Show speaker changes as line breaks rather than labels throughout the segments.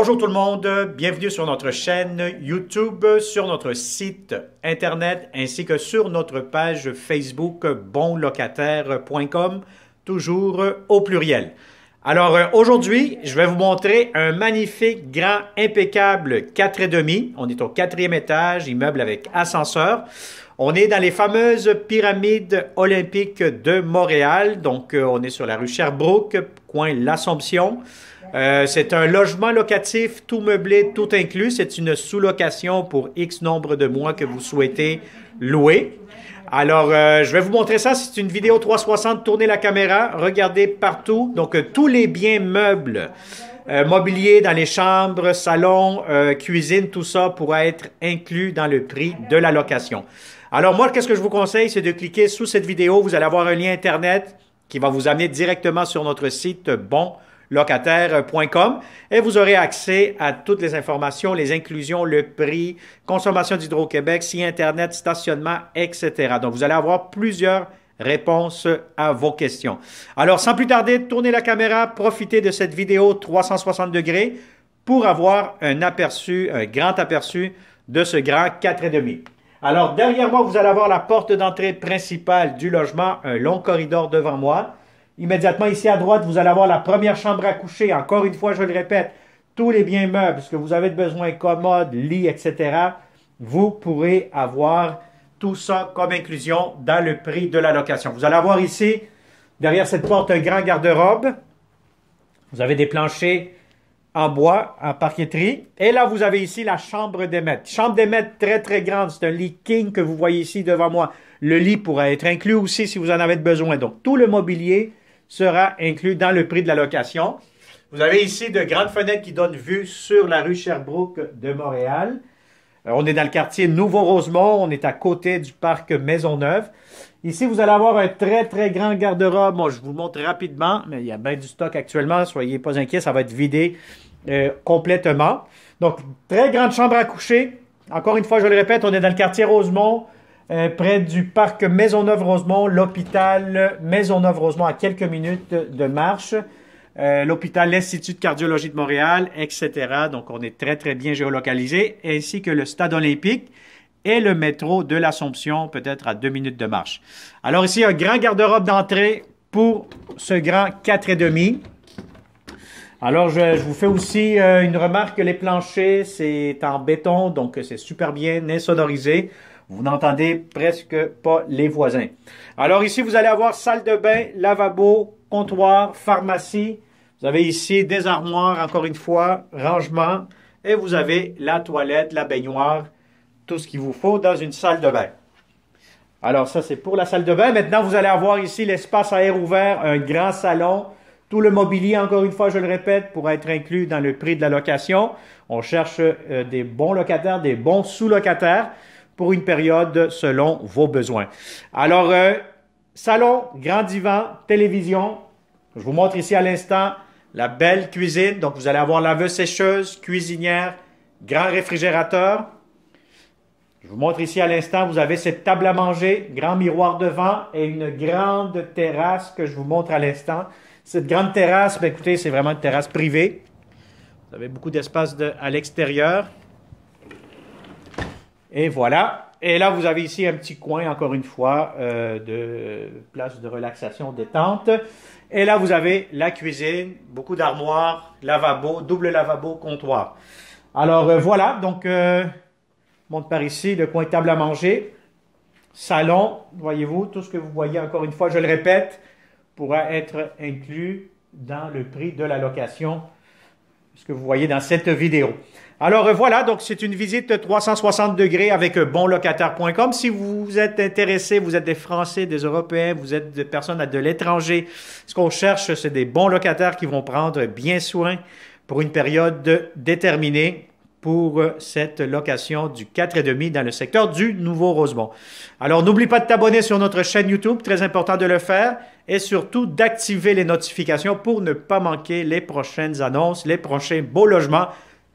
Bonjour tout le monde, bienvenue sur notre chaîne YouTube, sur notre site internet ainsi que sur notre page Facebook bonlocataire.com, toujours au pluriel. Alors aujourd'hui, je vais vous montrer un magnifique, grand, impeccable 4,5. On est au 4e étage, immeuble avec ascenseur. On est dans les fameuses pyramides olympiques de Montréal. Donc, on est sur la rue Sherbrooke, coin L'Assomption. C'est un logement locatif, tout meublé, tout inclus. C'est une sous-location pour X nombre de mois que vous souhaitez louer. Alors, je vais vous montrer ça. C'est une vidéo 360. Tournez la caméra, regardez partout. Donc, tous les biens meubles, mobilier dans les chambres, salons, cuisine, tout ça pourra être inclus dans le prix de la location. Alors, moi, qu'est-ce que je vous conseille? C'est de cliquer sous cette vidéo. Vous allez avoir un lien Internet qui va vous amener directement sur notre site bonlocataire.com et vous aurez accès à toutes les informations, les inclusions, le prix, consommation d'Hydro-Québec, site Internet, stationnement, etc. Donc, vous allez avoir plusieurs réponses à vos questions. Alors, sans plus tarder, tournez la caméra, profitez de cette vidéo 360 degrés pour avoir un aperçu, un grand aperçu de ce grand 4,5. Alors, derrière moi, vous allez avoir la porte d'entrée principale du logement, un long corridor devant moi. Immédiatement ici à droite, vous allez avoir la première chambre à coucher. Encore une fois, je le répète, tous les biens meubles, ce que vous avez besoin, commode, lit, etc., vous pourrez avoir tout ça comme inclusion dans le prix de la location. Vous allez avoir ici, derrière cette porte, un grand garde-robe. Vous avez des planchers en bois, en parqueterie. Et là, vous avez ici la chambre des maîtres. Chambre des maîtres très, très grande. C'est un lit king que vous voyez ici devant moi. Le lit pourra être inclus aussi si vous en avez besoin. Donc, tout le mobilier sera inclus dans le prix de la location. Vous avez ici de grandes fenêtres qui donnent vue sur la rue Sherbrooke de Montréal. On est dans le quartier Nouveau-Rosemont. On est à côté du parc Maisonneuve. Ici, vous allez avoir un très, très grand garde-robe. Moi, je vous le montre rapidement, mais il y a bien du stock actuellement. Soyez pas inquiets, ça va être vidé complètement. Donc, très grande chambre à coucher. Encore une fois, je le répète, on est dans le quartier Rosemont, près du parc Maisonneuve-Rosemont, l'hôpital Maisonneuve-Rosemont à quelques minutes de marche. L'hôpital, l'Institut de cardiologie de Montréal, etc. Donc, on est très, très bien géolocalisé, ainsi que le stade olympique et le métro de l'Assomption, peut-être à 2 minutes de marche. Alors ici, un grand garde-robe d'entrée pour ce grand 4,5. Alors, je vous fais aussi une remarque que les planchers, c'est en béton, donc c'est super bien insonorisé. Vous n'entendez presque pas les voisins. Alors ici, vous allez avoir salle de bain, lavabo, comptoir, pharmacie. Vous avez ici des armoires, encore une fois, rangement. Et vous avez la toilette, la baignoire, tout ce qu'il vous faut dans une salle de bain. Alors ça, c'est pour la salle de bain. Maintenant, vous allez avoir ici l'espace à air ouvert, un grand salon. Tout le mobilier, encore une fois, je le répète, pourra être inclus dans le prix de la location. On cherche des bons locataires, des bons sous-locataires pour une période selon vos besoins. Alors, salon, grand divan, télévision. Je vous montre ici à l'instant la belle cuisine. Donc, vous allez avoir laveuse-sécheuse, cuisinière, grand réfrigérateur. Je vous montre ici à l'instant, vous avez cette table à manger, grand miroir devant et une grande terrasse que je vous montre à l'instant. Cette grande terrasse, bien, écoutez, c'est vraiment une terrasse privée. Vous avez beaucoup d'espace à l'extérieur. Et voilà. Et là, vous avez ici un petit coin, encore une fois, de place de relaxation, détente. Et là, vous avez la cuisine, beaucoup d'armoires, lavabo, double lavabo, comptoir. Alors, voilà. Donc, monte par ici, le coin table à manger, salon, voyez-vous, tout ce que vous voyez, encore une fois, je le répète, pourra être inclus dans le prix de la location, ce que vous voyez dans cette vidéo. Alors voilà, donc c'est une visite 360 degrés avec bonlocataire.com. Si vous êtes intéressé, vous êtes des Français, des Européens, vous êtes des personnes de l'étranger, ce qu'on cherche, c'est des bons locataires qui vont prendre bien soin pour une période déterminée pour cette location du 4,5 dans le secteur du Nouveau-Rosemont. Alors, n'oublie pas de t'abonner sur notre chaîne YouTube, très important de le faire, et surtout d'activer les notifications pour ne pas manquer les prochaines annonces, les prochains beaux logements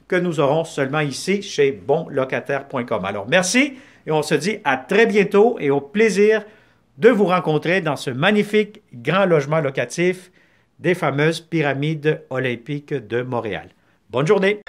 que nous aurons seulement ici chez bonlocataire.com. Alors, merci et on se dit à très bientôt et au plaisir de vous rencontrer dans ce magnifique grand logement locatif des fameuses pyramides olympiques de Montréal. Bonne journée!